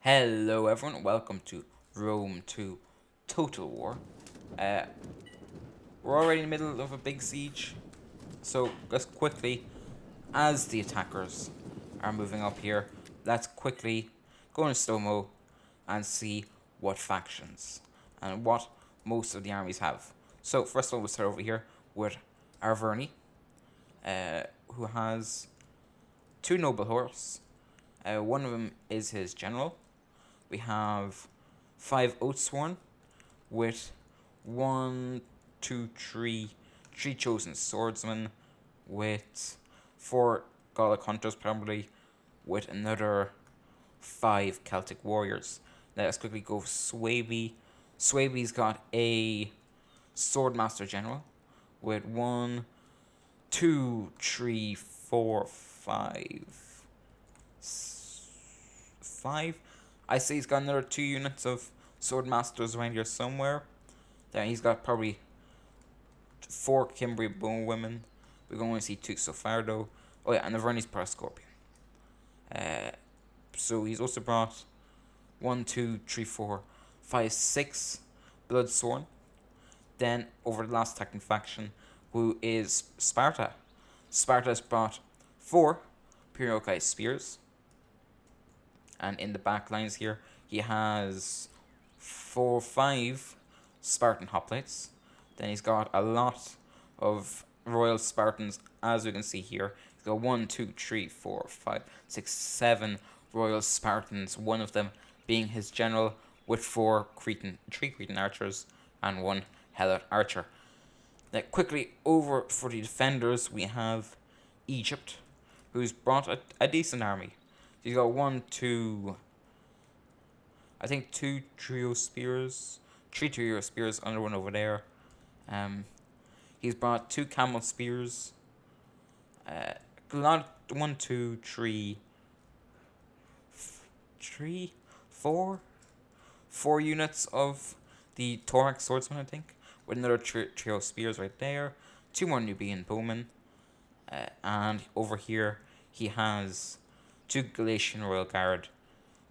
Hello everyone, welcome to Rome 2 Total War. Uh, we're already in the middle of a big siege, so just quickly, as the attackers are moving up here, let's quickly go in slow-mo and see what factions and what most of the armies have. So first of all, we'll start over here with Arverni, who has two noble horse. One of them is his general. We have 5 Oathsworn with one, two, three chosen swordsmen with 4 Gallic hunters, probably with another 5 Celtic warriors. Now let's quickly go Swaby. Swaby's got a swordmaster general with 1, 2, 3, 4, 5. 5. I say he's got another 2 units of swordmasters around here somewhere. Then he's got probably 4 Kimbri bone women. We can only see 2 so far though. Oh yeah, and the Verni's brought a scorpion. So he's also brought 1, 2, 3, 4, 5, 6 Bloodsworn. Then over the last attacking faction, who is Sparta. Sparta's brought 4 Pyrrhokai spears. And in the back lines here, he has 4, 5 Spartan hoplites. Then he's got a lot of Royal Spartans, as we can see here. He's got 1, 2, 3, 4, 5, 6, 7 Royal Spartans, one of them being his general, with 3 Cretan archers and 1 Helot archer. Now, quickly over for the defenders, we have Egypt, who's brought a decent army. He's got 1, 2, I think 2 trio spears, 3 trio spears, another one over there. He's brought 2 camel spears, a lot, 1, 2, 3, 4 units of the thorax swordsman, I think, with another trio spears right there, 2 more Nubian bowmen, and over here he has 2 Galatian Royal Guard,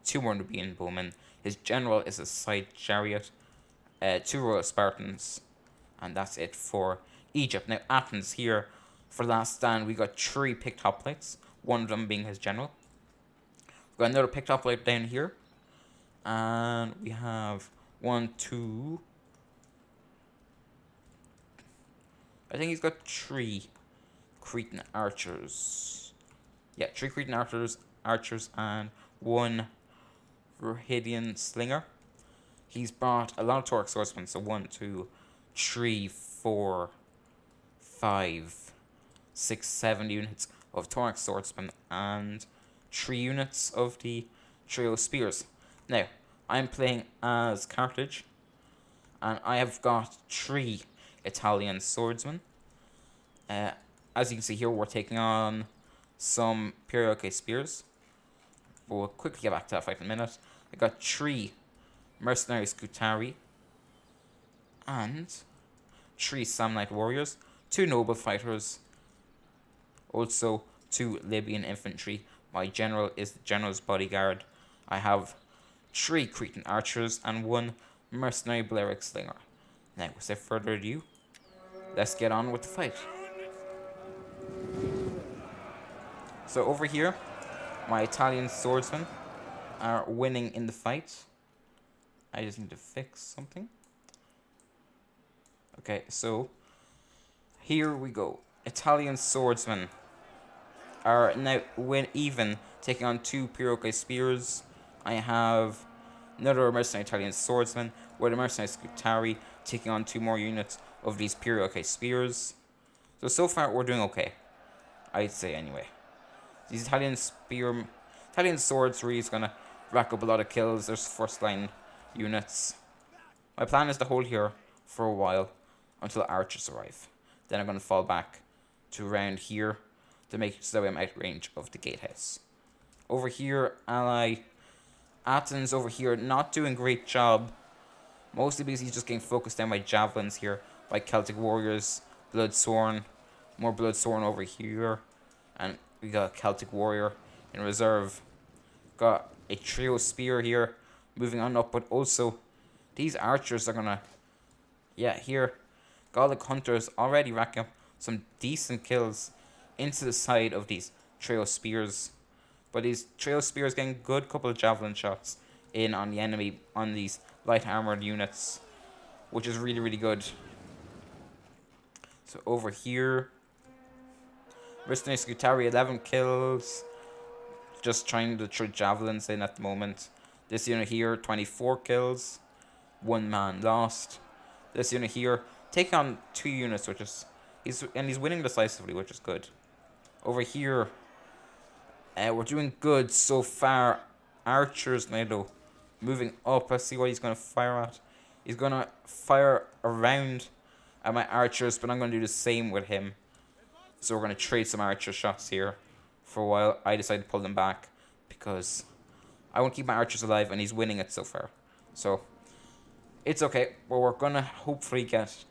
2 more Nubian bowmen. His general is a side chariot, 2 Royal Spartans, and that's it for Egypt. Now Athens here, for last stand, we got 3 picked hoplites, one of them being his general. We've got another picked hoplite down here, and we have 1, 2. I think he's got 3 Cretan archers. Yeah, 3 Cretan archers, and 1 Rhodian slinger. He's brought a lot of Tauric swordsmen, so 1, 2, 3, 4, 5, 6, 7 units of Tauric swordsmen and 3 units of the trio spears. Now, I'm playing as Carthage, and I have got 3 Italian swordsmen. As you can see here, we're taking on some Pyrrhokai spears. We'll quickly get back to that fight in a minute. I got 3 mercenary Scutari and 3 Samnite warriors, 2 noble fighters, also 2 Libyan infantry. My general is the general's bodyguard. I have 3 Cretan archers and 1 mercenary Balearic slinger. Now, without further ado, let's get on with the fight. So over here, my Italian swordsmen are winning in the fight. I just need to fix something. Okay, so here we go. Italian swordsmen are now even, taking on 2 Pyrrhokai spears. I have another mercenary Italian swordsman with a mercenary Scutari taking on 2 more units of these Pyrrhokai spears. So far we're doing okay, I'd say anyway. These Italian swords really is gonna rack up a lot of kills. There's first line units. My plan is to hold here for a while until archers arrive. Then I'm gonna fall back to around here to make so that I'm out range of the gatehouse. Over here, ally Athens over here not doing a great job. Mostly because he's just getting focused down by javelins here, by Celtic warriors, Bloodsworn, more Bloodsworn over here, and we got a Celtic warrior in reserve. Got a trio spear here, moving on up, but also these archers are gonna, yeah, here, Gallic hunters already racking up some decent kills into the side of these trio spears. But these trio spears getting good couple of javelin shots in on the enemy on these light armored units, which is really, really good. So over here, Mercenary Scutari, 11 kills. Just trying to throw javelins in at the moment. This unit here, 24 kills. 1 man lost. This unit here, taking on 2 units, which is... he's winning decisively, which is good. Over here, we're doing good so far. Archers now, though, moving up. Let's see what he's going to fire at. He's going to fire around at my archers, but I'm going to do the same with him. So we're going to trade some archer shots here for a while. I decided to pull them back because I want to keep my archers alive, and he's winning it so far. So it's okay. Well, we're going to hopefully get...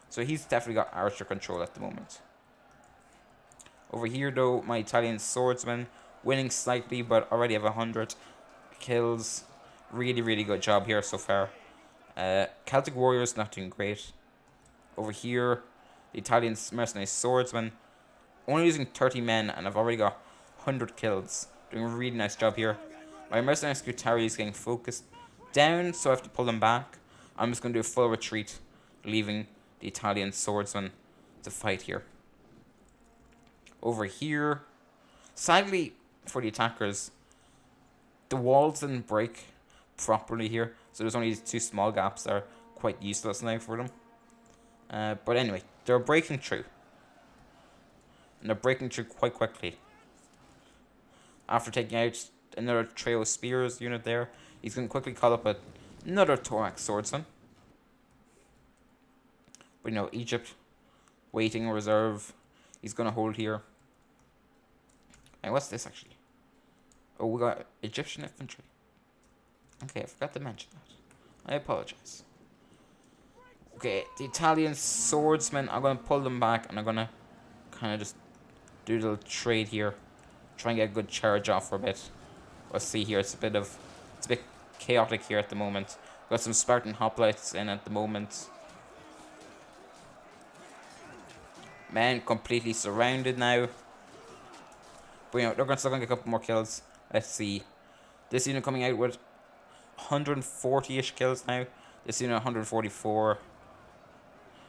so he's definitely got archer control at the moment. Over here, though, my Italian swordsman winning slightly, but already have 100 kills. Really, really good job here so far. Celtic warriors not doing great. Over here, the Italian mercenary swordsman only using 30 men, and I've already got 100 kills. Doing a really nice job here. My mercenary Scutari is getting focused down, so I have to pull them back. I'm just going to do a full retreat, leaving the Italian swordsman to fight here. Over here, sadly for the attackers, the walls didn't break properly here, so there's only these 2 small gaps that are quite useless now for them. But anyway, they're breaking through. And they're breaking through quite quickly. After taking out another trio spears unit there, he's going to quickly call up another thorax swordsman. But Egypt, waiting reserve. He's going to hold here. And what's this actually? Oh, we got Egyptian infantry. Okay, I forgot to mention that. I apologize. Okay, the Italian swordsmen, I'm going to pull them back, and I'm going to kind of just do a little trade here. Try and get a good charge off for a bit. Let's see here, it's a bit chaotic here at the moment. Got some Spartan hoplites in at the moment. Men completely surrounded now. But they're still going to get a couple more kills. Let's see. This unit coming out with 140-ish kills now. This unit 144.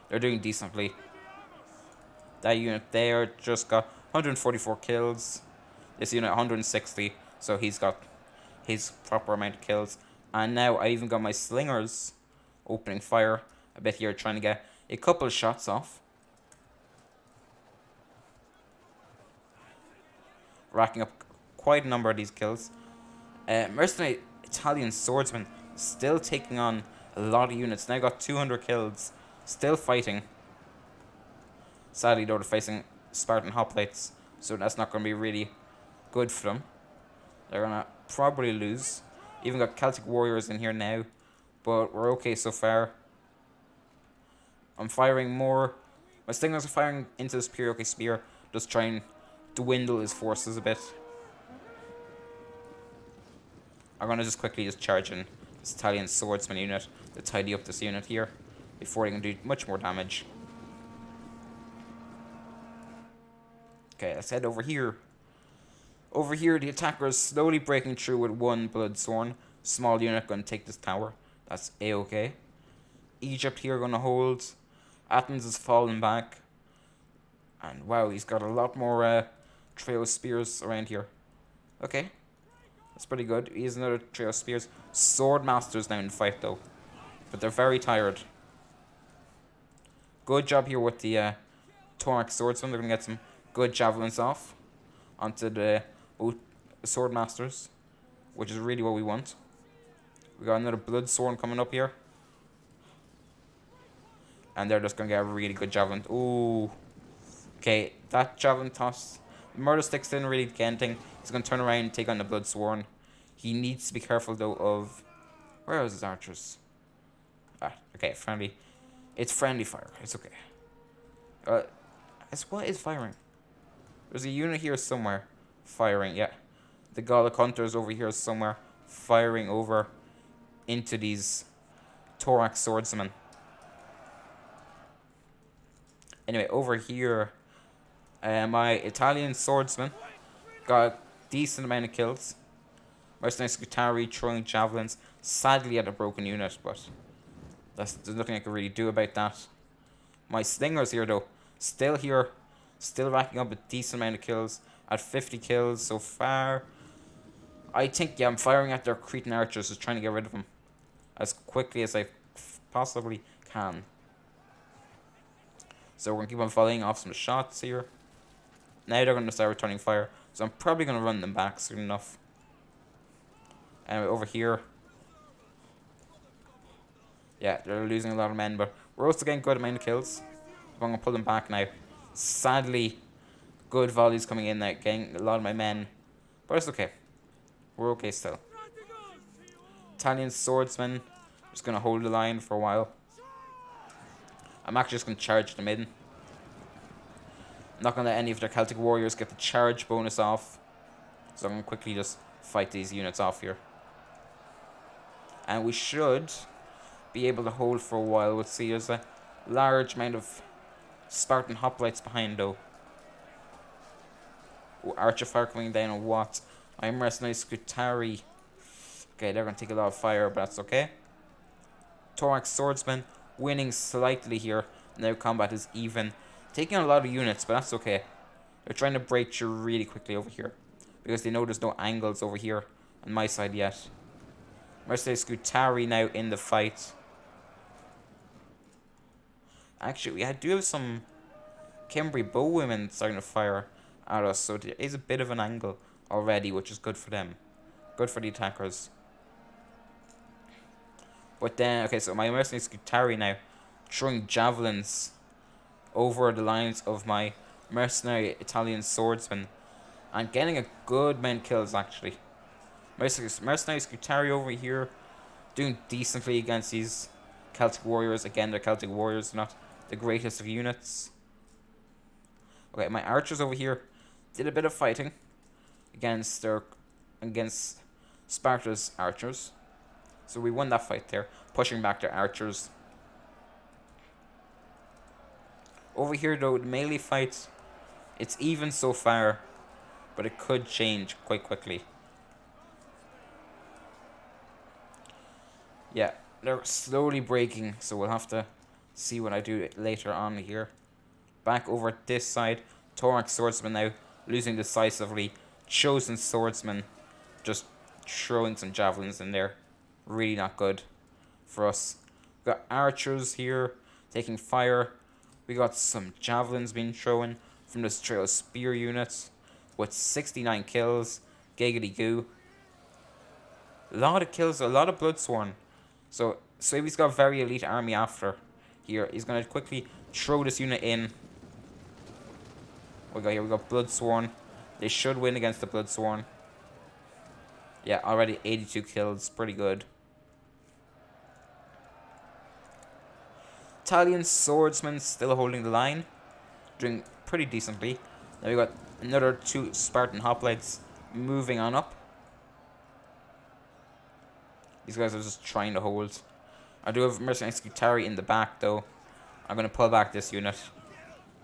They're doing decently. That unit there just got 144 kills. This unit 160. So he's got his proper amount of kills. And now I even got my slingers opening fire a bit here, trying to get a couple of shots off. Racking up quite a number of these kills. Mercenary Italian swordsman still taking on a lot of units. Now got 200 kills. Still fighting. Sadly, though, they're facing Spartan hoplites, so that's not going to be really good for them. They're going to probably lose. Even got Celtic warriors in here now, but we're okay so far. I'm firing more. My slingers are firing into this Chariot spear, just trying to dwindle his forces a bit. I'm going to just quickly charge in this Italian swordsman unit to tidy up this unit here before they can do much more damage. Okay, let's head over here. Over here, the attacker is slowly breaking through with 1 Bloodsworn. Small unit going to take this tower. That's A-okay. Egypt here going to hold. Athens is falling back. And wow, he's got a lot more trio spears around here. Okay. That's pretty good. He has another trio spears. Swordmasters now in the fight though. But they're very tired. Good job here with the thorax swordsman. They're going to get some good javelins off onto the swordmasters, which is really what we want. We got another bloodsworn coming up here. And they're just going to get a really good javelin. Ooh. Okay, that javelin toss. Murder Sticks didn't really get anything. He's going to turn around and take on the Bloodsworn. He needs to be careful, though, of... where are his archers? Ah, okay, friendly. It's friendly fire. It's okay. What is firing? There's a unit here somewhere firing, yeah. The Gallic hunters over here somewhere firing over into these thorax swordsmen. Anyway, over here, my Italian swordsman got a decent amount of kills. Mercenary Scutari throwing javelins, sadly at a broken unit, but there's nothing I can really do about that. My slingers here, though, still here, still racking up a decent amount of kills, at 50 kills so far. I think, yeah, I'm firing at their Cretan archers, just trying to get rid of them as quickly as I possibly can. So we're going to keep on volleying off some shots here. Now they're going to start returning fire, so I'm probably going to run them back soon enough. Anyway, over here. Yeah, they're losing a lot of men, but we're also getting good amount of kills. So I'm going to pull them back now. Sadly, good volleys coming in now, getting a lot of my men. But it's okay. We're okay still. Italian swordsmen. Just going to hold the line for a while. I'm actually just going to charge them in. I'm not going to let any of their Celtic warriors get the charge bonus off. So I'm going to quickly just fight these units off here. And we should be able to hold for a while. We'll see, there's a large amount of Spartan hoplites behind though. Ooh, archer fire coming down on what? I'm Mercenary Scutari. Okay, they're going to take a lot of fire, but that's okay. Thorax swordsman winning slightly here. Now combat is even. Taking a lot of units, but that's okay. They're trying to break through really quickly over here, because they know there's no angles over here on my side yet. Mercenary Scutari now in the fight. Actually, we do have some Cimbri bowwomen starting to fire at us, so there is a bit of an angle already, which is good for them. Good for the attackers. But then, okay, so my Mercenary Scutari now throwing javelins over the lines of my mercenary Italian swordsman and getting a good amount of kills actually. Mercenary Scutari over here doing decently against these Celtic warriors. Again, they're Celtic warriors, not the greatest of units. Okay, my archers over here did a bit of fighting against Sparta's archers. So we won that fight there, pushing back their archers. Over here though, the melee fight, it's even so far, but it could change quite quickly. Yeah, they're slowly breaking, so we'll have to see what I do later on here. Back over at this side, Thorax swordsman now losing decisively. Chosen swordsman just throwing some javelins in there. Really not good for us. We got archers here taking fire. We got some javelins being thrown from this Chariot spear unit with 69 kills. Giggity goo. A lot of kills, a lot of blood sworn. So he's got a very elite army after here. He's going to quickly throw this unit in. We got blood sworn. They should win against the blood sworn. Yeah, already 82 kills. Pretty good. Italian swordsman still holding the line. Doing pretty decently. Now we got another 2 Spartan hoplites moving on up. These guys are just trying to hold. I do have Mercenary Scutari in the back though. I'm going to pull back this unit.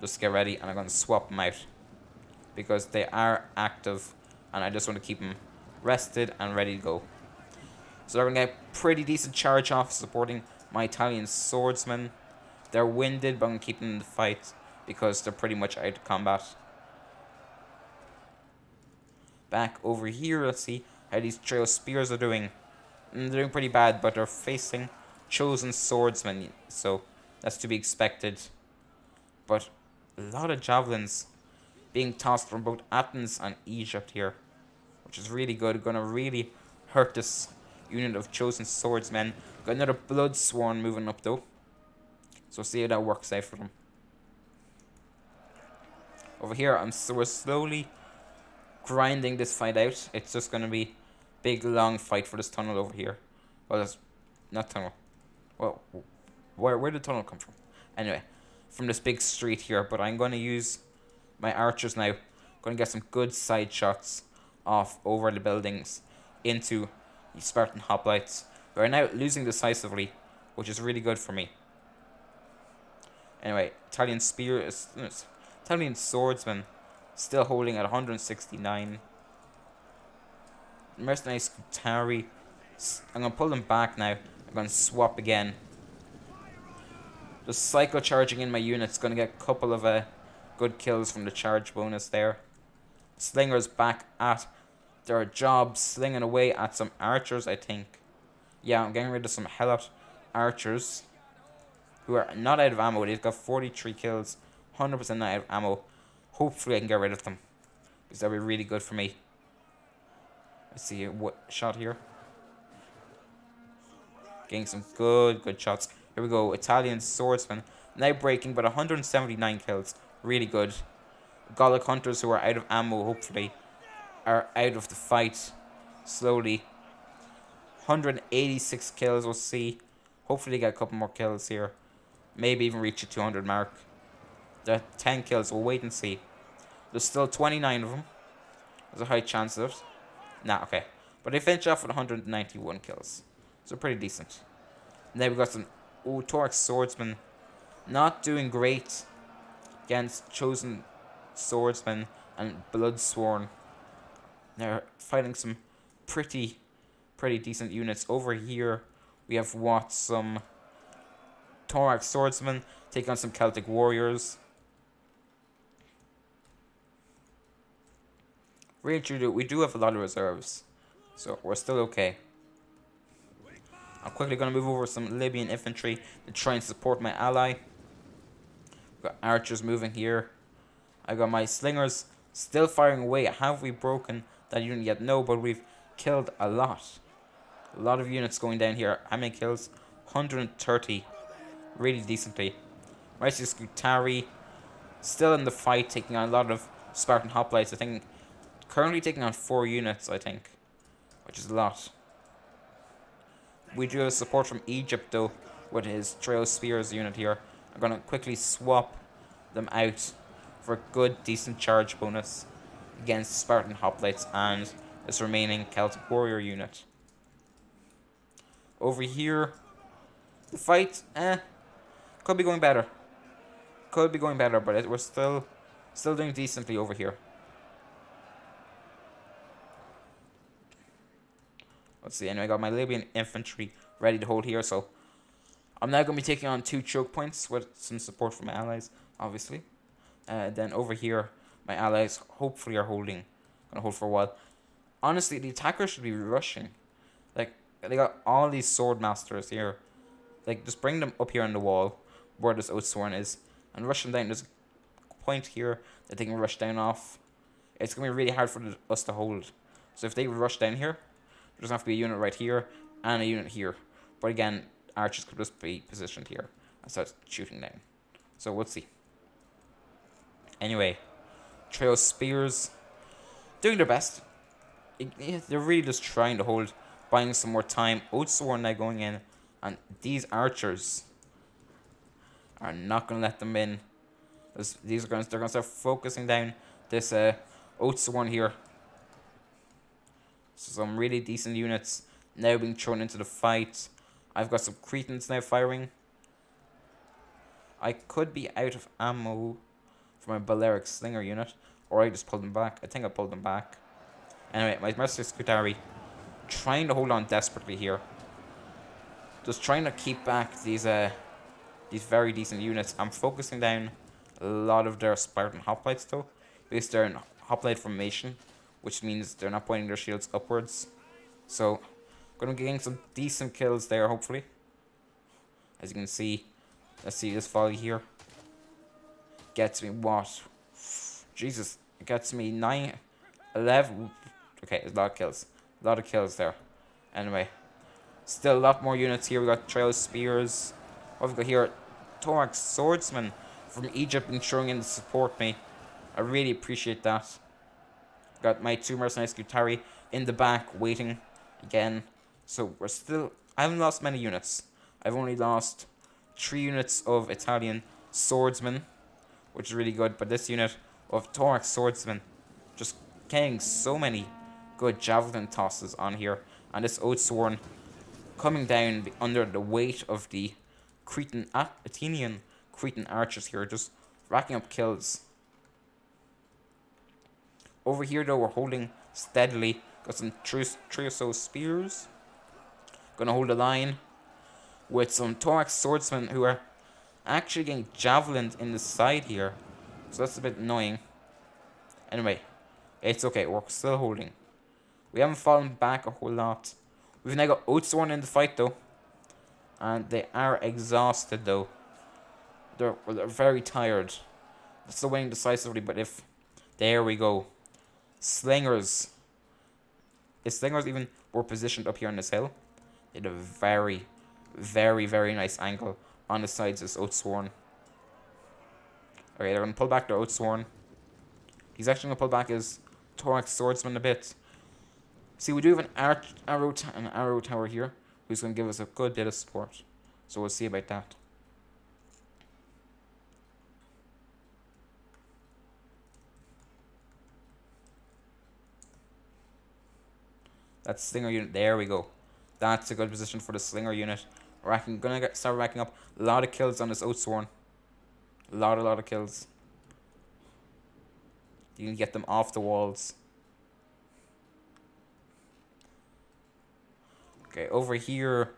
Just get ready and I'm going to swap them out. Because they are active and I just want to keep them rested and ready to go. So they're going to get pretty decent charge off supporting my Italian swordsmen. They're winded, but I'm going to keep them in the fight because they're pretty much out of combat. Back over here, let's see how these Chariot spears are doing. They're doing pretty bad, but they're facing chosen swordsmen, so that's to be expected. But a lot of javelins being tossed from both Athens and Egypt here, which is really good. Going to really hurt this unit of chosen swordsmen. Got another blood sworn moving up though, so see how that works out for them. Over here, we're slowly grinding this fight out. It's just going to be big long fight for this tunnel over here. Well, that's not tunnel. Well, where did the tunnel come from? Anyway, from this big street here. But I'm going to use my archers now. Going to get some good side shots off over the buildings into these Spartan hoplites, who are now losing decisively, which is really good for me. Anyway, Italian swordsman, still holding at 169. Mercenary Scutari, I'm going to pull them back now. I'm going to swap again. Just cycle charging in my units, going to get a couple of good kills from the charge bonus there. Slingers back at their job, slinging away at some archers, I think. Yeah, I'm getting rid of some Helot archers, who are not out of ammo. They've got 43 kills, 100% not out of ammo. Hopefully I can get rid of them, because that would be really good for me. Let's see what shot here. Getting some good shots. Here we go. Italian swordsman now breaking, but 179 kills. Really good. Gallic hunters, who are out of ammo, hopefully, are out of the fight slowly. 186 kills, we'll see. Hopefully get a couple more kills here. Maybe even reach the 200 mark. The 10 kills, we'll wait and see. There's still 29 of them. There's a high chance of it. Nah, okay. But they finish off with 191 kills. So pretty decent. And then we've got some Thorax swordsmen. Not doing great against chosen swordsmen and bloodsworn. They're fighting some pretty decent units. Over here we have some Thorax swordsmen take on some Celtic warriors. Really true, we do have a lot of reserves, so we're still okay. I'm quickly going to move over some Libyan infantry to try and support my ally. Got archers moving here. I got my slingers still firing away. Have we broken that unit yet? No, but we've killed a lot. A lot of units going down here. How many kills? 130. Really decently. Mercy Scutari still in the fight, taking on a lot of Spartan hoplites. I think currently taking on 4 units, I think, which is a lot. We do have support from Egypt, though, with his Trail Spears unit here. I'm going to quickly swap them out for a good, decent charge bonus against Spartan hoplites and this remaining Celtic warrior unit. Over here, the fight, could be going better. Could be going better, but we're still doing decently over here. Let's see, anyway, I got my Libyan infantry ready to hold here, so I'm now going to be taking on 2 choke points with some support from my allies, obviously. Then over here, my allies hopefully are holding. Going to hold for a while. Honestly, the attackers should be rushing. Like, they got all these sword masters here. Like, just bring them up here on the wall, where this Oathsworn is, and rush them down. There's a point here that they can rush down off. It's going to be really hard for us to hold. So if they rush down here, there's going to have to be a unit right here and a unit here. But again, archers could just be positioned here and start shooting down. So we'll see. Anyway, Trail Spears doing their best. They're really just trying to hold, buying some more time. Oathsworn now going in, and these archers are not going to let them in. They're going to start focusing down this Oathsworn here. So some really decent units now being thrown into the fight. I've got some Cretans now firing. I could be out of ammo for my Balearic Slinger unit, or I just pulled them back. I think I pulled them back. Anyway, my Mercenary Scutari trying to hold on desperately here. Just trying to keep back these very decent units. I'm focusing down a lot of their Spartan hoplites though, because they're in hoplite formation, which means they're not pointing their shields upwards. So, I'm going to be getting some decent kills there, hopefully. As you can see, let's see this volley here. Gets me what? Jesus, it gets me 9, 11. Okay, there's a lot of kills. A lot of kills there. Anyway, still a lot more units here. We got Trail Spears. What have we got here? Thorax Swordsman from Egypt and throwing in to support me. I really appreciate that. Got my 2 Mercenaries Scutari in the back waiting again. So we're still... I haven't lost many units. I've only lost 3 units of Italian swordsmen, which is really good. But this unit of Thorax swordsmen just getting so many good javelin tosses on here. And this Oathsworn coming down under the weight of the Athenian Cretan archers here, just racking up kills. Over here though, we're holding steadily. Got some Trioso spears. Gonna hold the line with some Thorax swordsmen who are actually getting javelined in the side here. So that's a bit annoying. Anyway, it's okay, we're still holding. We haven't fallen back a whole lot. We've now got Oathsworn in the fight though. And they are exhausted though. They're very tired. They're still winning decisively, but if... There we go. Slingers. If Slingers even were positioned up here on this hill, they had a very, very, very nice angle on the sides of this Oathsworn. Okay, they're going to pull back their Oathsworn. He's actually going to pull back his Thorax Swordsman a bit. See, we do have an arrow tower here, who's going to give us a good bit of support. So we'll see about that. That Slinger unit, there we go. That's a good position for the Slinger unit. Start racking up a lot of kills on this Oathsworn. A lot of kills. You can get them off the walls. Okay, over here,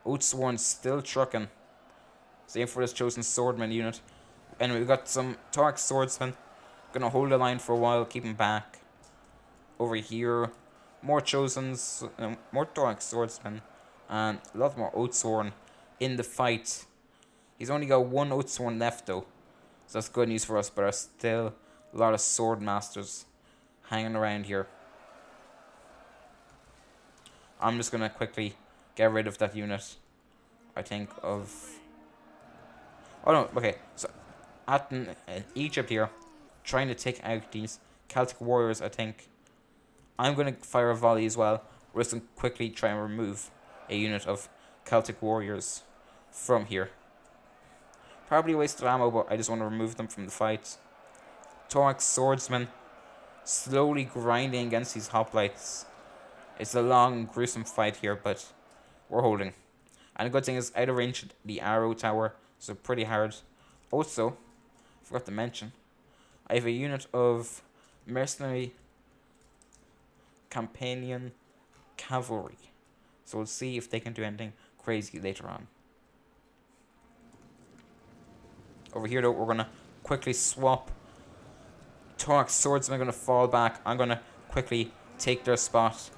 Oathsworn's still trucking. Same for this Chosen Swordman unit. Anyway, we've got some Thorax Swordsmen. Gonna hold the line for a while, keep him back. Over here, more Chosens, more Thorax Swordsmen, and a lot more Oathsworn in the fight. He's only got one Oathsworn left though, so that's good news for us, but there's still a lot of Sword Masters hanging around here. I'm just gonna quickly get rid of that unit. I think of... Oh no, okay, so Egypt here, trying to take out these Celtic warriors, I think. I'm going to fire a volley as well. We're just going to quickly try and remove a unit of Celtic warriors from here. Probably wasted ammo, but I just want to remove them from the fight. Thorax swordsmen slowly grinding against these hoplites. It's a long, gruesome fight here, but we're holding. And the good thing is, out of range the arrow tower, so pretty hard. Also, forgot to mention, I have a unit of mercenary Campanian cavalry. So we'll see if they can do anything crazy later on. Over here though, we're going to quickly swap. Thorax swordsmen are going to fall back. I'm going to quickly take their spot.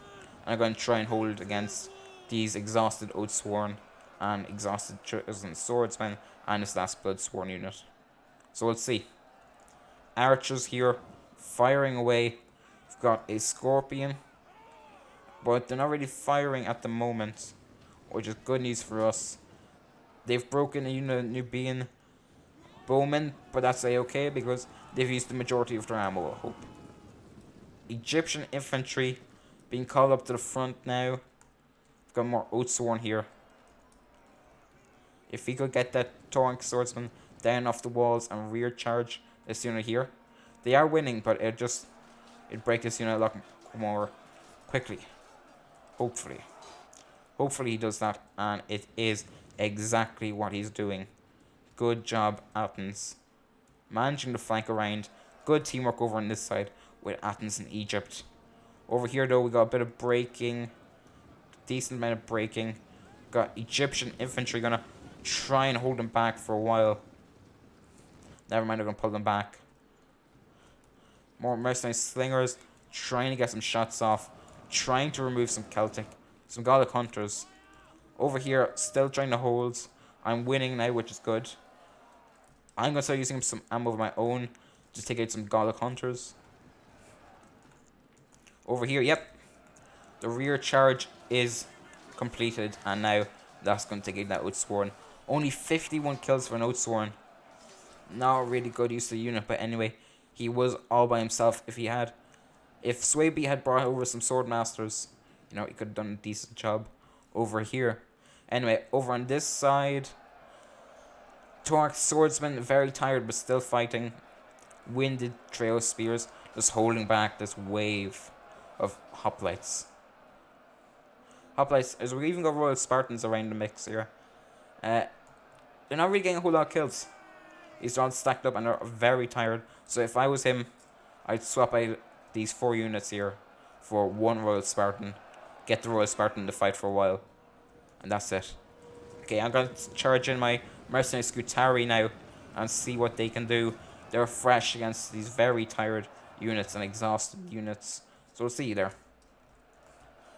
And I'm going to try and hold against these exhausted Oathsworn and exhausted Chosen Swordsmen and this last Bloodsworn unit. So we'll see. Archers here firing away. We've got a Scorpion, but they're not really firing at the moment, which is good news for us. They've broken a unit of Nubian bowmen, but that's a-okay because they've used the majority of their ammo, I hope. Egyptian infantry being called up to the front now. We've got more Oathsworn here. If we could get that Thorax swordsman down off the walls and rear charge this unit here. They are winning, but it'd break this unit a lot more quickly. Hopefully. Hopefully he does that, and it is exactly what he's doing. Good job, Athens. Managing to flank around. Good teamwork over on this side with Athens and Egypt. Over here though, we got a bit of breaking. Decent amount of breaking. Got Egyptian infantry gonna try and hold them back for a while. Never mind, they're gonna pull them back. More mercenary slingers trying to get some shots off. Trying to remove some Gallic hunters. Over here, still trying to hold. I'm winning now, which is good. I'm gonna start using some ammo of my own to take out some Gallic hunters. Over here, yep. The rear charge is completed, and now that's going to take out that Oathsworn. Only 51 kills for an Oathsworn. Not really good use of the unit, but anyway, he was all by himself. If Swaby had brought over some sword masters, he could have done a decent job over here. Anyway, over on this side, Thorax swordsman, very tired but still fighting. Winded trio spears, just holding back this wave of hoplites. Hoplites, as we even got Royal Spartans around the mix here. Uh, they're not really getting a whole lot of kills. These are all stacked up and they're very tired. So if I was him, I'd swap out these 4 units here for 1 Royal Spartan. Get the Royal Spartan to fight for a while. And that's it. Okay, I'm going to charge in my Mercenary Scutari now and see what they can do. They're fresh against these very tired units and exhausted units. So we'll see there.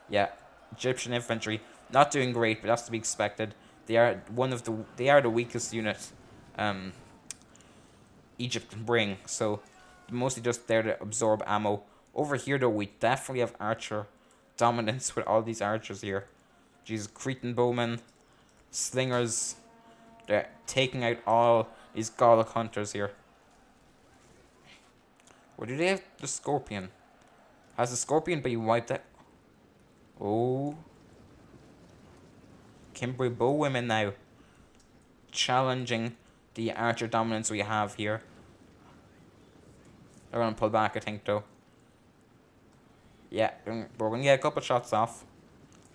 Yeah, Egyptian infantry not doing great, but that's to be expected. They are the weakest unit Egypt can bring, so mostly just there to absorb ammo. Over here though, we definitely have archer dominance with all these archers here. Jesus, Cretan bowmen, slingers, they're taking out all these Gallic hunters here. Or do they have the scorpion? Has the scorpion been wiped out? Oh. Cimbri bowwomen now. Challenging the archer dominance we have here. They're going to pull back, I think, though. Yeah, we're going to get a couple shots off.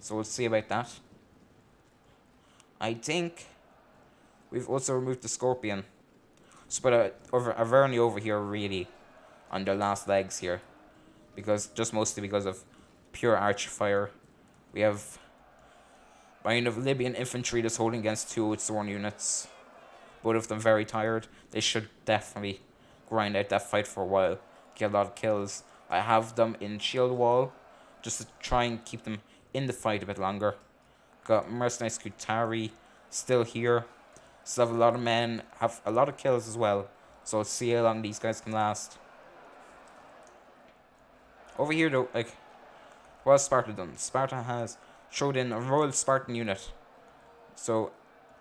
So we'll see about that. I think we've also removed the scorpion. So but Averni over here, really, on their last legs here. Mostly because of pure archer fire. We have line of Libyan infantry that's holding against 2 sworn units. Both of them very tired. They should definitely grind out that fight for a while. Get a lot of kills. I have them in shield wall just to try and keep them in the fight a bit longer. Got Mercenary Scutari still here. Still have a lot of men, have a lot of kills as well. So let's see how long these guys can last. Over here though, like, what has Sparta done? Sparta has thrown in a Royal Spartan unit. So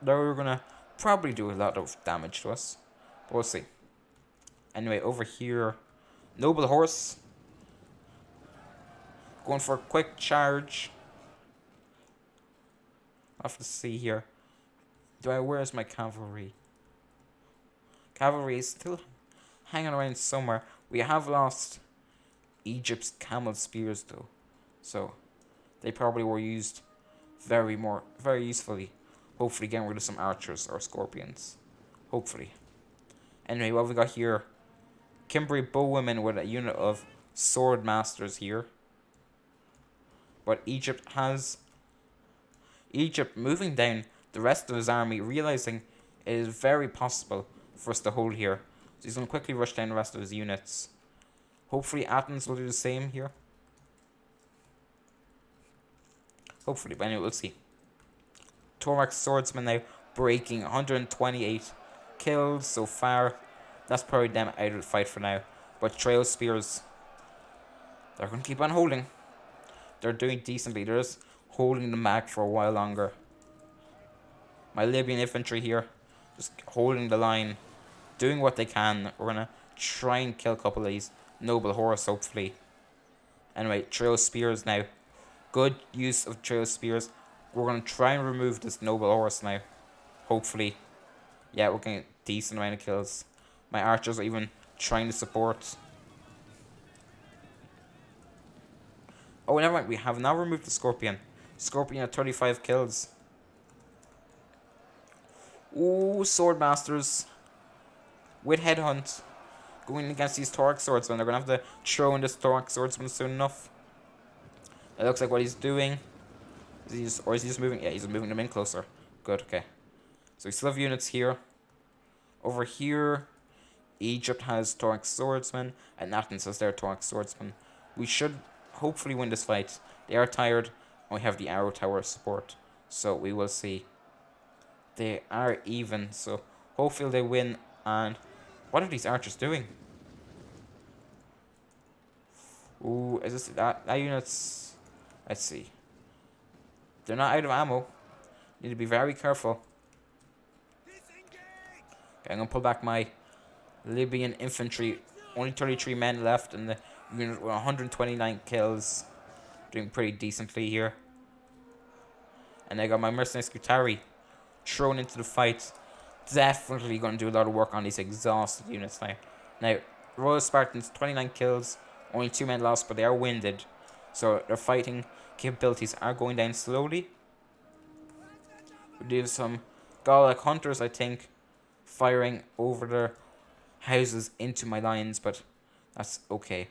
they're gonna probably do a lot of damage to us. But we'll see. Anyway, over here, Noble Horse. Going for a quick charge. I'll have to see here. Where's my cavalry? Cavalry is still hanging around somewhere. We have lost Egypt's camel spears though. So they probably were used very usefully. Hopefully getting rid of some archers or scorpions. Hopefully. Anyway, what we got here? Cimbri bowwomen with a unit of sword masters here. But Egypt moving down the rest of his army, realizing it is very possible for us to hold here. So he's going to quickly rush down the rest of his units. Hopefully Athens will do the same here. Hopefully, but anyway, we'll see. Thorax swordsman now breaking 128 kills so far. That's probably them out of the fight for now. But trail spears, they're going to keep on holding. They're doing decently. They're just holding them back for a while longer. My Libyan infantry here, just holding the line, doing what they can. We're going to try and kill a couple of these noble horse, hopefully. Anyway, trail spears now. Good use of trail spears. We're going to try and remove this noble horse now. Hopefully. Yeah, we're getting a decent amount of kills. My archers are even trying to support. Oh, never mind. We have now removed the scorpion. Scorpion at 35 kills. Ooh, sword masters. With headhunt. Going against these thorax swordsmen. They're going to have to throw in this thorax swordsman soon enough. It looks like what he's doing. Is he just moving? Yeah, he's moving them in closer. Good, okay. So we still have units here. Over here, Egypt has thorax swordsmen, and Athens has their thorax swordsmen. We should hopefully win this fight. They are tired, and we have the arrow tower support. So we will see. They are even, so hopefully they win. And what are these archers doing? Ooh, is this that unit's? Let's see. They're not out of ammo. Need to be very careful. Okay, I'm gonna pull back my Libyan infantry. Only 33 men left, and the unit with 129 kills. Doing pretty decently here. And I got my mercenary Scutari thrown into the fight. Definitely going to do a lot of work on these exhausted units now. Now, Royal Spartans, 29 kills. Only 2 men lost, but they are winded. So their fighting capabilities are going down slowly. We do have some Gallic hunters, I think, firing over their houses into my lines, but that's okay.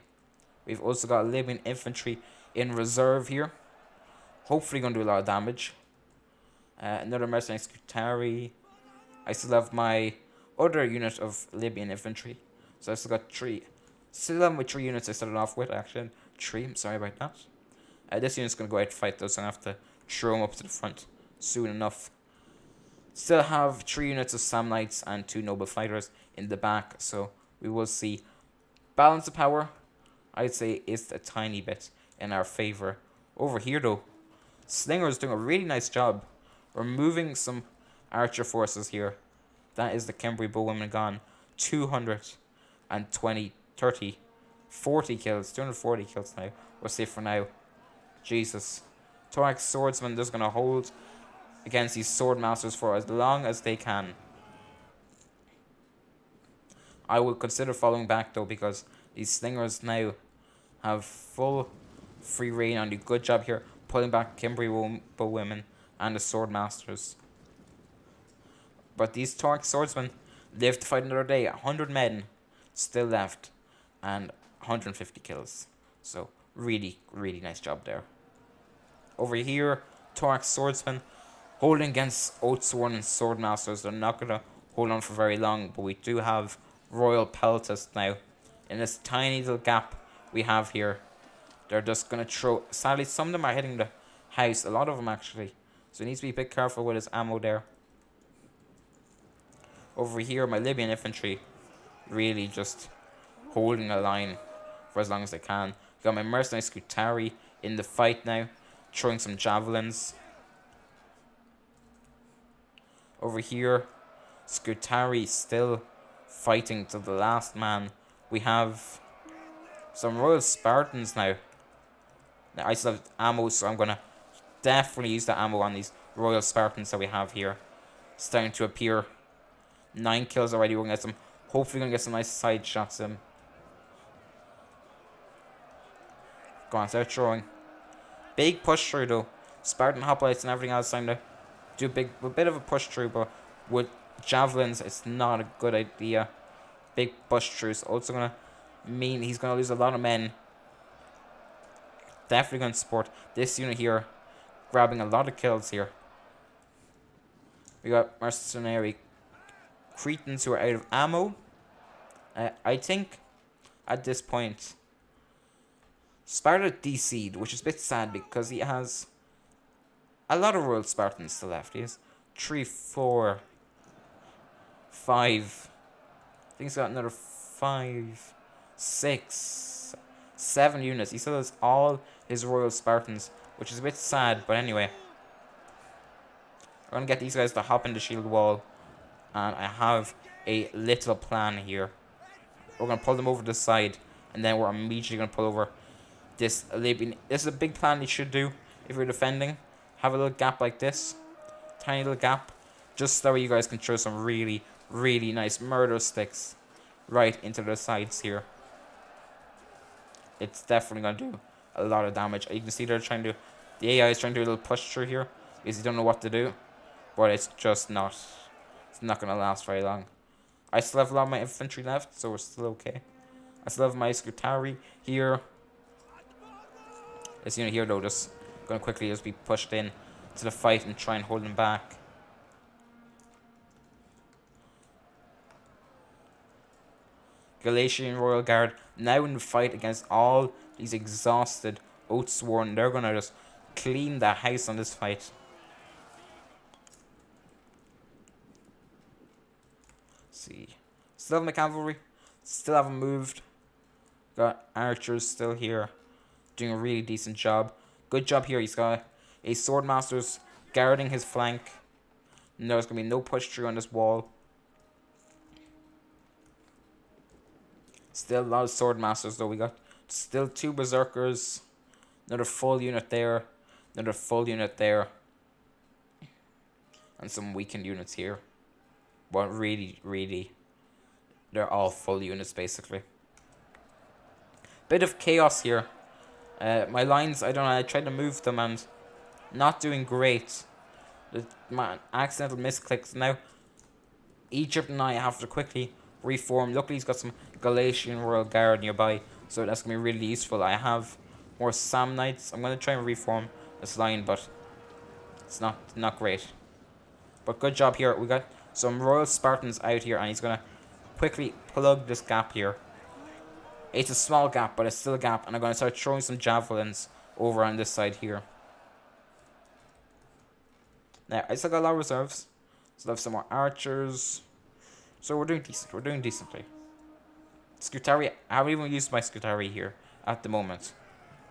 We've also got Libyan infantry in reserve here. Hopefully going to do a lot of damage. Another mercenary Scutari. I still have my other unit of Libyan infantry. So I still got 3. Still have my 3 units I started off with, actually. 3, I'm sorry about that. This unit's going to go out and fight though, so I'm going to have to throw him up to the front soon enough. Still have 3 units of Samnites and 2 noble fighters in the back, so we will see. Balance of power, I'd say, is a tiny bit in our favor. Over here though, Slinger is doing a really nice job removing some archer forces here. That is the Kembury bowwomen gone. 220, 30, 40 kills, 240 kills now. We'll say for now. Jesus. Thorax swordsman just gonna hold against these sword masters for as long as they can. I will consider following back though, because these slingers now have full free reign on the good job here, pulling back Kembury bowwomen and the sword masters. But these Thorax swordsmen live to fight another day. 100 men still left and 150 kills. So really, really nice job there. Over here, Thorax swordsmen holding against Oathsworn and swordmasters. They're not going to hold on for very long, but we do have Royal Peltists now. In this tiny little gap we have here, they're just going to throw. Sadly, some of them are hitting the house. A lot of them actually. So he needs to be a bit careful with his ammo there. Over here, my Libyan infantry really just holding a line for as long as they can. Got my mercenary Scutari in the fight now, throwing some javelins. Over here, Scutari still fighting to the last man. We have some Royal Spartans now. Now I still have ammo, so I'm going to definitely use the ammo on these Royal Spartans that we have here. Starting to appear. 9 kills already. We're going to get some. Hopefully, going to get some nice side shots in. Go on, start throwing. Big push through though. Spartan hoplites and everything else time to do a bit of a push through, but with javelins, it's not a good idea. Big push through is also going to mean he's going to lose a lot of men. Definitely going to support this unit here, grabbing a lot of kills here. We got mercenary Cretans who are out of ammo. I think at this point Sparta DC'd, which is a bit sad because he has a lot of Royal Spartans still left. He has 3, 4, 5. I think he's got another 5, 6, 7 units. He still has all his Royal Spartans, which is a bit sad, but anyway. I'm going to get these guys to hop in the shield wall. And I have a little plan here. We're going to pull them over to the side. And then we're immediately going to pull over this Libyan. This is a big plan you should do if you're defending. Have a little gap like this. Tiny little gap. Just so you guys can throw some really, really nice murder sticks right into the sides here. It's definitely going to do a lot of damage. You can see they're trying to... The AI is trying to do a little push through here. Because they don't know what to do. But it's just not... It's not going to last very long. I still have a lot of my infantry left, so we're still okay. I still have my Scutari here. This unit here, though, just going to quickly just be pushed in to the fight and try and hold them back. Galatian Royal Guard now in the fight against all these exhausted Oathsworn. They're going to just clean the house on this fight. See. Still have my cavalry. Still haven't moved. Got archers still here. Doing a really decent job. Good job here. He's got a swordmasters guarding his flank. No, there's going to be no push through on this wall. Still a lot of swordmasters though. We got still 2 berserkers. Another full unit there. Another full unit there. And some weakened units here. But really, really, they're all full units basically. Bit of chaos here. My lines, I don't know, I tried to move them and not doing great. My accidental misclicks. Now, Egypt and I have to quickly reform. Luckily, he's got some Galatian Royal Guard nearby, so that's going to be really useful. I have more Samnites. I'm going to try and reform this line, but it's not great. But good job here. We got some Royal Spartans out here, and he's going to quickly plug this gap here. It's a small gap, but it's still a gap, and I'm going to start throwing some javelins over on this side here. Now, I still got a lot of reserves. So I have some more archers. So we're doing decent. We're doing decently. Scutari, I haven't even used my Scutari here at the moment.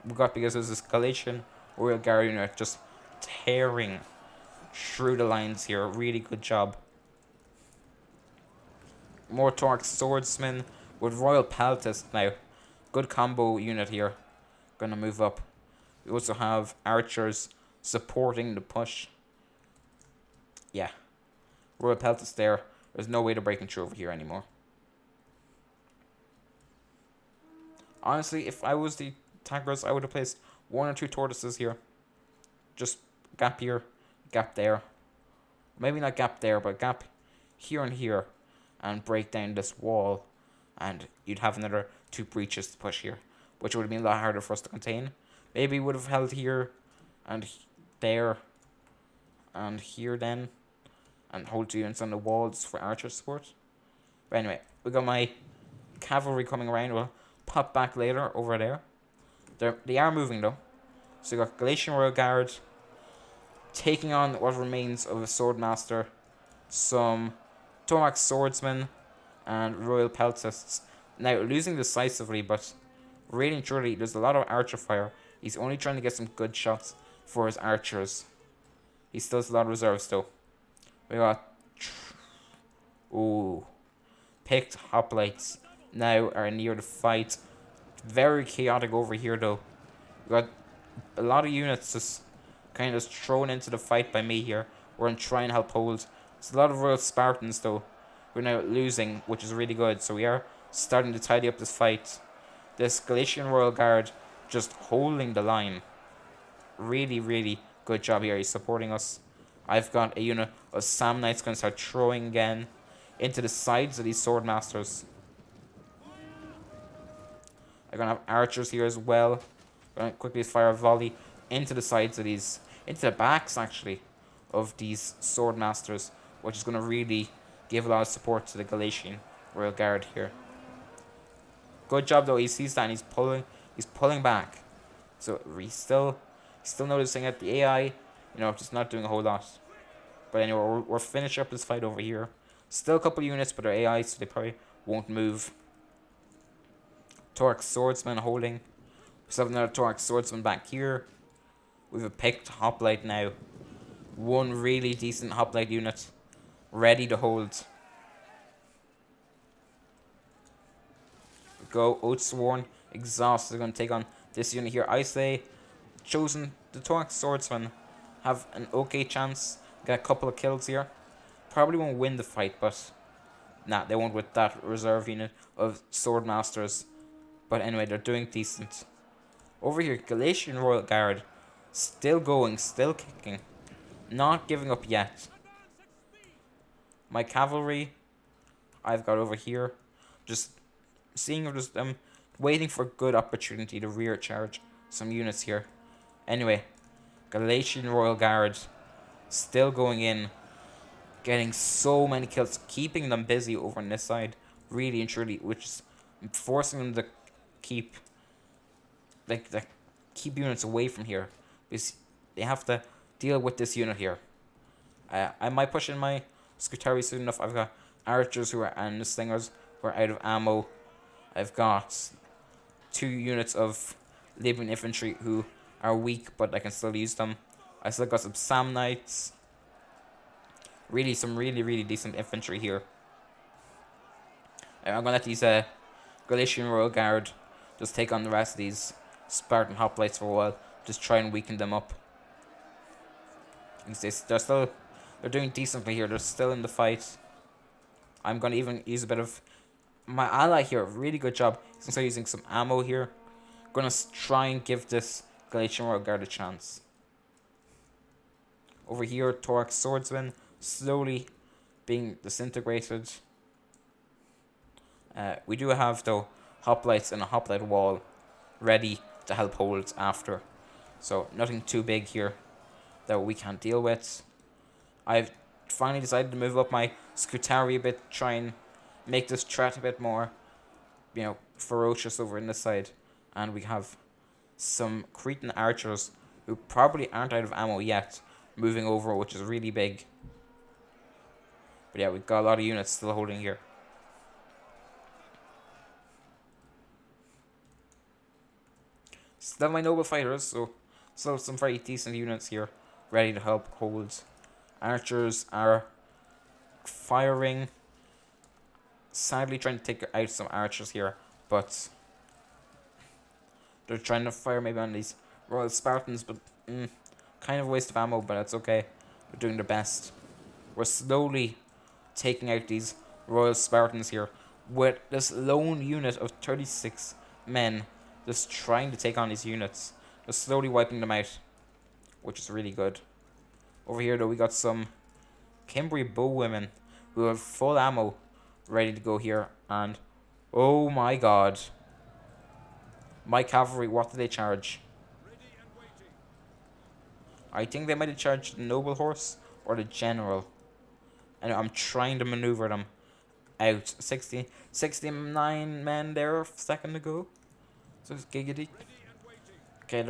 We got, because there's this Galatian Royal Guard unit just tearing through the lines here. Really good job. More Torque Swordsmen with Royal Peltist now. Good combo unit here. Gonna move up. We also have archers supporting the push. Yeah. Royal Peltist there. There's no way to breaking through over here anymore. Honestly, if I was the attackers, I would have placed 1 or 2 tortoises here. Just gap here, gap there. Maybe not gap there, but gap here and here. And break down this wall. And you'd have another 2 breaches to push here. Which would have been a lot harder for us to contain. Maybe would have held here and there. And here then. And hold 2 units on the walls for archer support. But anyway, we got my cavalry coming around. We'll pop back later over there. They are moving though. So we got Galatian Royal Guard taking on what remains of a Swordmaster, some Tomac Swordsmen, and Royal Peltists. Now, losing decisively, but really and truly, there's a lot of archer fire. He's only trying to get some good shots for his archers. He still has a lot of reserves though. We got... Ooh. Picked hoplites now are near the fight. Very chaotic over here though. We got a lot of units just kind of thrown into the fight by me here. We're going to try and help hold. There's a lot of Royal Spartans though. We're now losing, which is really good. So we are starting to tidy up this fight. This Galatian Royal Guard just holding the line. Really, really good job here. He's supporting us. I've got a unit of Samnites going to start throwing again into the sides of these Swordmasters. I'm going to have archers here as well. I'm going to quickly fire a volley into the sides of these, into the backs actually, of these Swordmasters, which is going to really give a lot of support to the Galatian Royal Guard here. Good job though, he sees that and he's pulling back. So he's still noticing that the AI, just not doing a whole lot. But anyway, we're finishing up this fight over here. Still a couple units, but they're AI, so they probably won't move. Torque Swordsman holding. We still have another Torque Swordsman back here. We have a picked hoplite now. One really decent hoplite unit. Ready to hold. Go, Oathsworn. Exhausted. Going to take on this unit here. I say, chosen the Torque Swordsman. Have an okay chance. Get a couple of kills here. Probably won't win the fight, but nah, they won't with that reserve unit of Swordmasters. But anyway, they're doing decent. Over here, Galatian Royal Guard. Still going, still kicking. Not giving up yet. My cavalry, I've got over here. Just seeing, just waiting for a good opportunity to rear charge some units here. Anyway, Galatian Royal Guard. Still going in. Getting so many kills. Keeping them busy over on this side. Really and truly. Which is forcing them to keep keep units away from here. Because they have to deal with this unit here. I might push in my Scutari soon enough. I've got archers and the slingers who are out of ammo. I've got 2 units of Libyan infantry who are weak, but I can still use them. I still got some Samnites. Really, some really decent infantry here. I'm gonna let these Galatian Royal Guard just take on the rest of these Spartan hoplites for a while. Just try and weaken them up. They're doing decently here. They're still in the fight. I'm gonna even use a bit of my ally here. Really good job. He's gonna start using some ammo here. Gonna try and give this Galatian Royal Guard a chance. Over here, Torx Swordsman slowly being disintegrated. We do have, though, hoplites and a hoplite wall ready to help hold after. So, nothing too big here that we can't deal with. I've finally decided to move up my Scutari a bit, try and make this threat a bit more, ferocious over in this side. And we have some Cretan archers who probably aren't out of ammo yet moving over, which is really big. But yeah, we've got a lot of units still holding here. Still my noble fighters, so still some very decent units here ready to help hold. Archers are firing. Sadly trying to take out some archers here, but they're trying to fire maybe on these Royal Spartans, but kind of a waste of ammo, but it's okay. They're doing their best. We're slowly taking out these Royal Spartans here with this lone unit of 36 men just trying to take on these units. Just slowly wiping them out, which is really good. Over here, though, we got some Cimbri bowwomen who have full ammo ready to go here. And, oh my god. My cavalry, what did they charge? I think they might have charged the noble horse or the general. And I'm trying to maneuver them out. 69 men there a second ago. So it's giggity. Okay,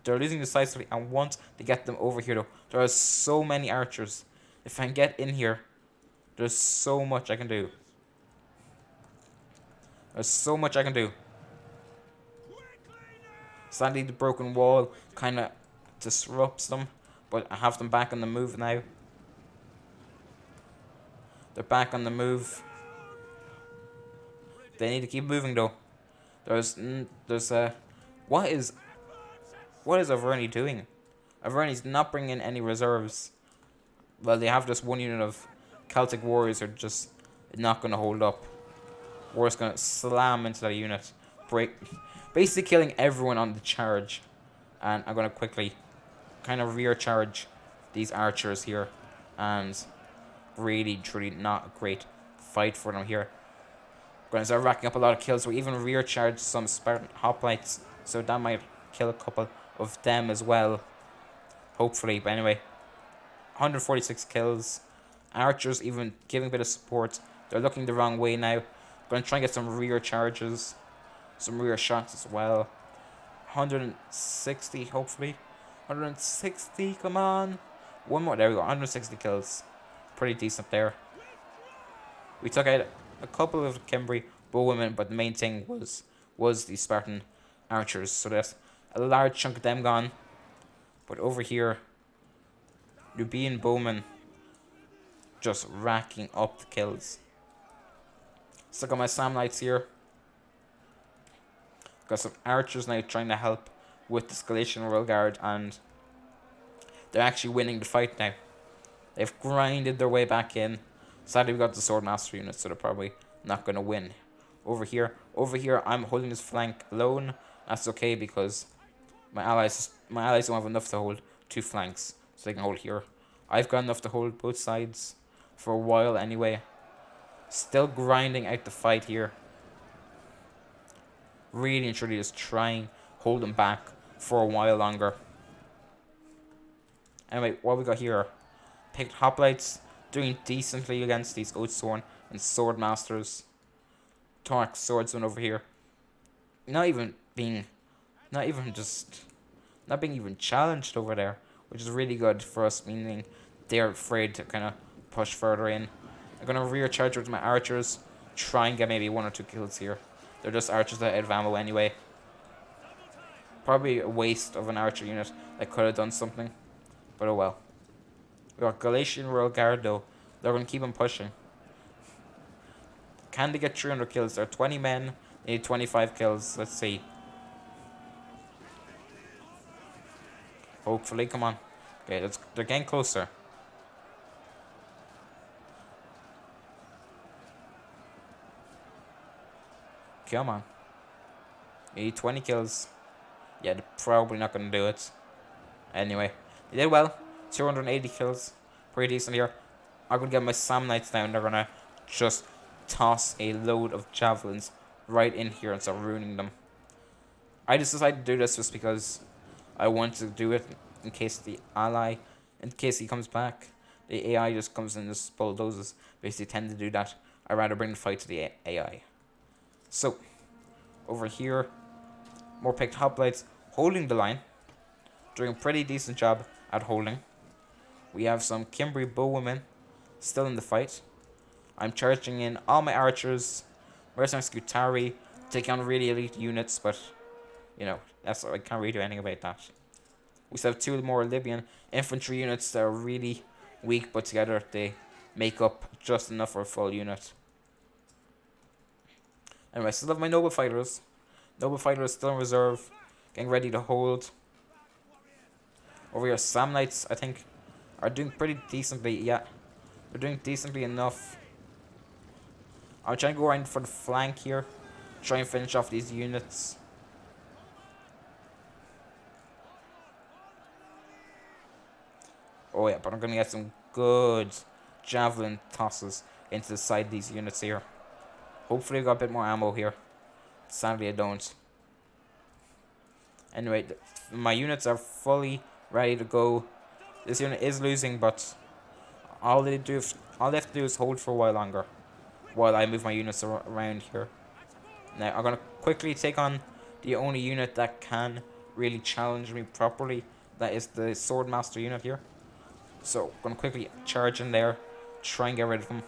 they're losing decisively, and once they get them over here, though, there are so many archers. If I can get in here, there's so much I can do. There's so much I can do. Sadly, the broken wall kind of disrupts them, but I have them back on the move now. They're back on the move. They need to keep moving, though. What is Averni doing? Averni's not bringing in any reserves. Well, they have just one unit of Celtic warriors who are just not going to hold up. We're just going to slam into that unit. Basically killing everyone on the charge. And I'm going to quickly kind of rear charge these archers here. And really, truly not a great fight for them here. Going to start racking up a lot of kills. We even rear charge some Spartan hoplites. So that might kill a couple of them as well. Hopefully. But anyway, 146 kills. Archers even giving a bit of support. They're looking the wrong way now. Going to try and get some rear charges. Some rear shots as well. 160 hopefully. 160, come on. One more, there we go, 160 kills. Pretty decent there. We took out a couple of Cimbri bowwomen, but the main thing was the Spartan archers. So there's a large chunk of them gone. But over here, Nubian bowmen just racking up the kills. Still got my Samnites here. Got some archers now trying to help with the Galatian Royal Guard, and they're actually winning the fight now. They've grinded their way back in. Sadly, we got the Swordmaster unit, so they're probably not going to win. Over here, I'm holding this flank alone. That's okay because my allies don't have enough to hold two flanks, so they can hold here. I've got enough to hold both sides for a while anyway. Still grinding out the fight here. Really and truly just trying, hold them back for a while longer. Anyway, what we got here? Picked hoplites, doing decently against these Oathsworn and Swordmasters. Torx Swordsman over here. Not being even challenged over there, which is really good for us, meaning they're afraid to kind of push further in. I'm gonna rear charge with my archers, try and get maybe 1 or 2 kills here. They're just archers that out of ammo anyway. Probably a waste of an archer unit that could have done something, but oh well. We got Galatian Royal Guard though. They're gonna keep on pushing. Can they get 300 kills? There are 20 men. They need 25 kills. Let's see. Hopefully, come on. Okay, they're getting closer. Come on. We need 20 kills. Yeah, they're probably not going to do it. Anyway, they did well. 280 kills. Pretty decent here. I'm going to get my Samnites now, and they're going to just toss a load of javelins right in here and start ruining them. I just decided to do this just because I want to do it in case in case he comes back. The AI just comes in and just bulldozes. Basically tend to do that. I'd rather bring the fight to the AI. So, over here, more picked hoplites holding the line. Doing a pretty decent job at holding. We have some Kimberly bowwomen still in the fight. I'm charging in all my archers, Mercenary Scutari, taking on really elite units, but, you know, I can't really do anything about that. We still have two more Libyan infantry units that are really weak, but together they make up just enough for a full unit. Anyway, I still have my noble fighters. Noble fighters still in reserve, getting ready to hold. Over here, Samnites, I think, are doing pretty decently. Yeah, they're doing decently enough. I'm trying to go around for the flank here, try and finish off these units. Oh yeah, but I'm gonna get some good javelin tosses into the side of these units here. Hopefully I got a bit more ammo here. Sadly I don't. Anyway, my units are fully ready to go. This unit is losing, but all they have to do is hold for a while longer while I move my units around here. Now I'm gonna quickly take on the only unit that can really challenge me properly. That is the Swordmaster unit here. So I'm gonna quickly charge in there, try and get rid of them.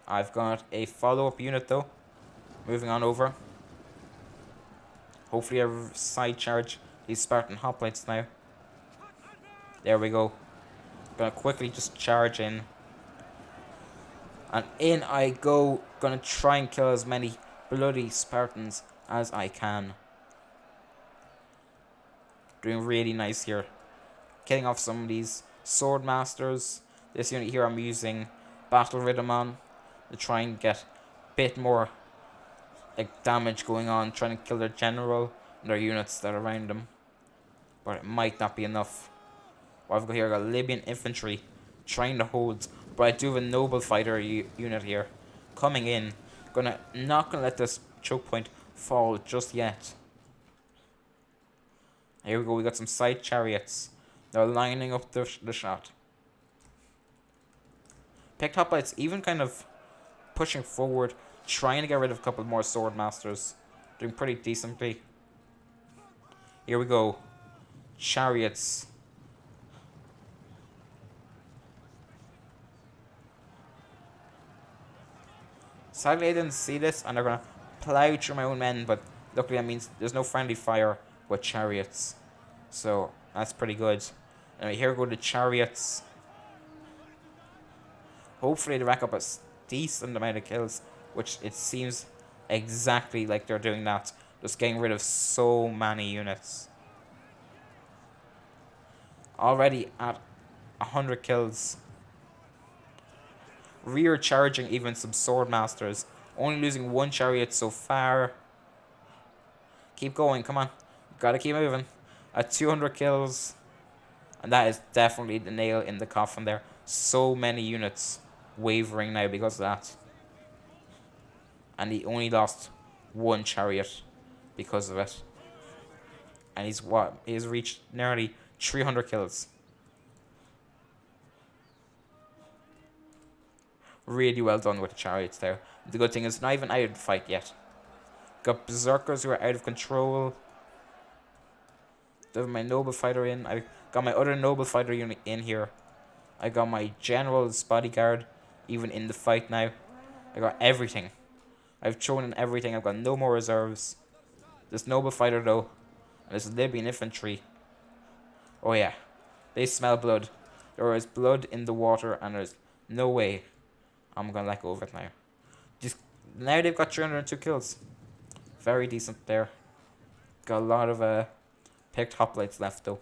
I've got a follow-up unit though. Moving on over. Hopefully I side charge these Spartan hoplites now. There we go. Gonna quickly just charge in. And in I go. Gonna try and kill as many bloody Spartans as I can. Doing really nice here. Killing off some of these sword masters. This unit here I'm using battle rhythm on to try and get a bit more like damage going on, trying to kill their general and their units that are around them. But it might not be enough. What I've got here, I've got Libyan infantry trying to hold, but I do have a noble fighter unit here coming in. Not gonna let this choke point fall just yet. Here we go, we got some side chariots. They're lining up the shot. Picked hoplites even kind of pushing forward, trying to get rid of a couple more sword masters. Doing pretty decently. Here we go. Chariots. Sadly I didn't see this and they're gonna plow through my own men, but luckily that means there's no friendly fire with chariots. So that's pretty good. Anyway, here we go to chariots. Hopefully they rack up a decent amount of kills, which it seems exactly like they're doing that. Just getting rid of so many units. Already at 100 kills. Rear charging even some sword masters. Only losing one chariot so far. Keep going, come on. Gotta keep moving. At 200 kills. And that is definitely the nail in the coffin there. So many units wavering now because of that. And he only lost one chariot because of it. And he's reached nearly 300 kills. Really well done with the chariots there. The good thing is not even out of the fight yet. Got berserkers who are out of control. Have my noble fighter in. I got my other noble fighter unit in here. I got my general's bodyguard even in the fight now. I got everything. I've thrown in everything. I've got no more reserves. This noble fighter though, and this Libyan infantry. Oh yeah, they smell blood. There is blood in the water, and there's no way I'm gonna let go of it now. Now they've got 302 kills. Very decent there. Got a lot of picked hoplites left though.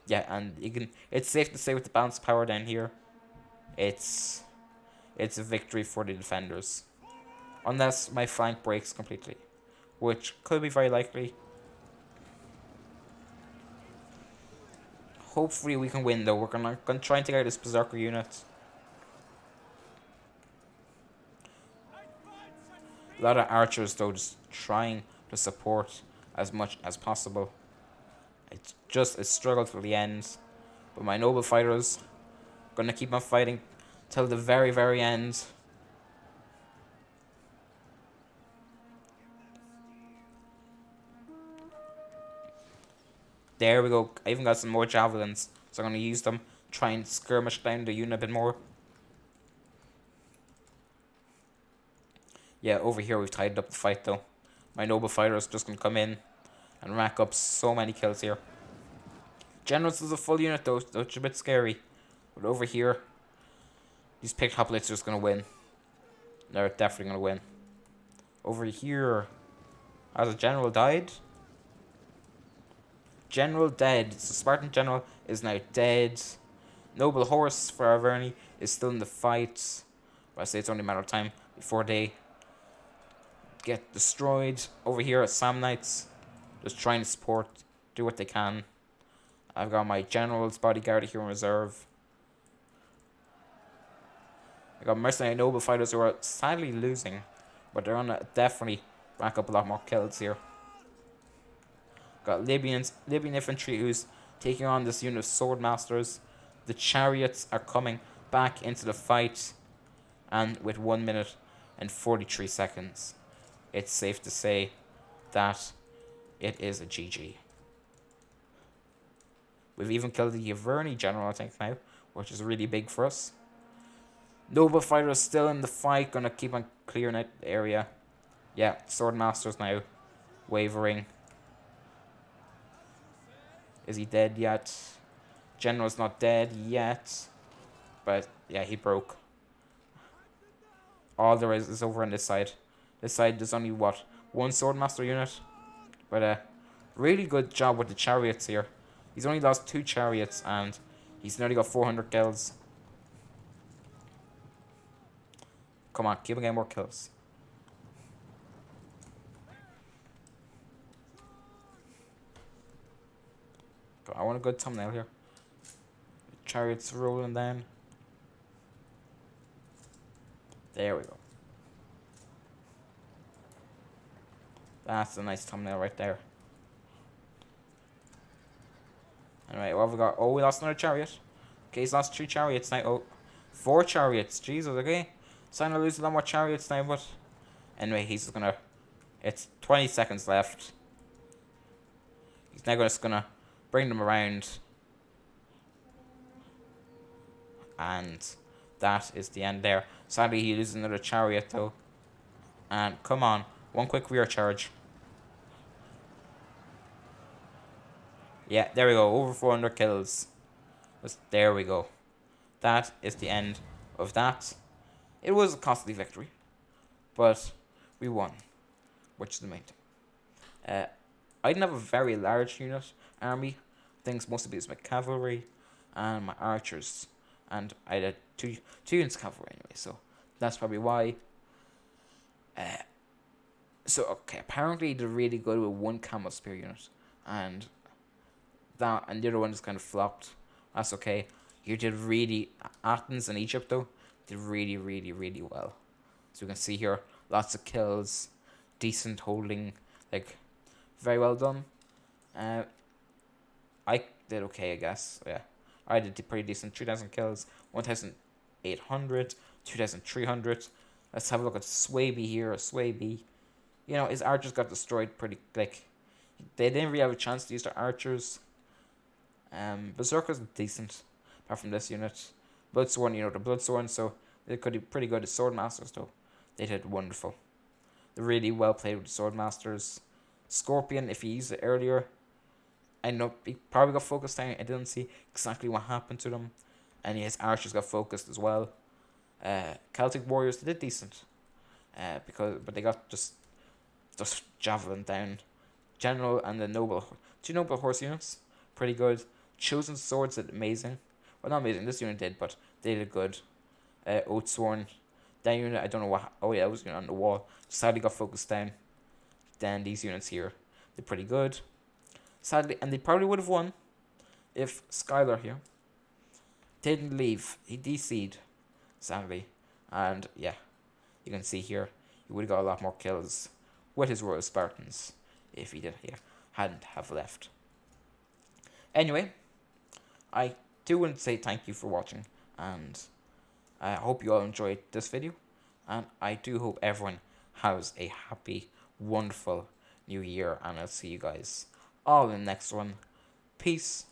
Yeah, and it's safe to say with the balance power down here, it's a victory for the defenders. Unless my flank breaks completely. which could be very likely. Hopefully we can win though. We're gonna try and take out this berserker unit. A lot of archers though, just trying to support as much as possible. It's just a struggle till the end. But my noble fighters gonna keep on fighting till the very, very end. There we go. I even got some more javelins, so I'm gonna use them. Try and skirmish down the unit a bit more. Yeah, over here we've tied up the fight though. My noble fighters just gonna come in and rack up so many kills here. Generals is a full unit though, so it's a bit scary. But over here, these picked hoplites are just gonna win. They're definitely gonna win. Over here, has a general died? General dead. So Spartan general is now dead. Noble horse for Averni is still in the fight. But I say it's only a matter of time before they get destroyed. Over here at Samnites, just trying to support, do what they can. I've got my general's bodyguard here in reserve. I got mercenary noble fighters who are sadly losing, but they're gonna definitely rack up a lot more kills here. Got Libyan infantry who's taking on this unit of sword masters. The chariots are coming back into the fight, and with 1 minute and 43 seconds, it's safe to say that it is a GG. We've even killed the Averni general, I think, now, which is really big for us. Noble fighters still in the fight, gonna keep on clearing out the area. Yeah, sword masters now wavering. Is he dead yet? General's not dead yet. But yeah, he broke. All there is over on this side. This side there's only what? One swordmaster unit. But really good job with the chariots here. He's only lost 2 chariots and he's nearly got 400 kills. Come on, keep on getting more kills. I want a good thumbnail here. Chariots rolling down. There we go. That's a nice thumbnail right there. Alright, what have we got? Oh, we lost another chariot. Okay, he's lost 3 chariots now. Oh, 4 chariots. Jesus, okay. Starting to lose a lot more chariots now, but anyway, he's just gonna. It's 20 seconds left. He's now just gonna bring them around. And that is the end there. Sadly, he loses another chariot though. And come on, one quick rear charge. Yeah, there we go. Over 400 kills. There we go. That is the end of that. It was a costly victory, but we won, which is the main thing. I didn't have a very large unit army. Things most of it is my cavalry and my archers, and I had two units of cavalry anyway. So that's probably why. So okay, apparently they're really good with 1 camel spear unit, and the other one just kind of flopped. That's okay. You did really Athens and Egypt though did really well. So you can see here lots of kills, decent holding, like very well done. I did okay, I guess. Yeah, I did pretty decent. 3,000 kills, 1,800, 2,300. Let's have a look at Swaby here. Swaby, you know, his archers got destroyed pretty. Like, they didn't really have a chance to use their archers. Berserkers decent, apart from this unit. Bloodsworn, you know, the Bloodsworn, so they could be pretty good as Swordmasters, though. They did wonderful. They're really well played with the Swordmasters. Scorpion, if he used it earlier, I know he probably got focused down. I didn't see exactly what happened to them. And his archers got focused as well. Celtic warriors, they did decent. But they got just javelin down. General and the noble, 2 noble horse units, pretty good. Chosen swords did amazing. Well, not amazing. This unit did, but they did good. Oathsworn, that unit, I don't know what. Oh yeah, I was on the wall. Sadly got focused down. then these units here, they're pretty good. Sadly, and they probably would have won if Skylar here didn't leave. He DC'd, sadly. And yeah, you can see here, he would have got a lot more kills with his Royal Spartans if he hadn't have left. Anyway, I do want to say thank you for watching, and I hope you all enjoyed this video, and I do hope everyone has a happy, wonderful new year, and I'll see you guys all in the next one. Peace.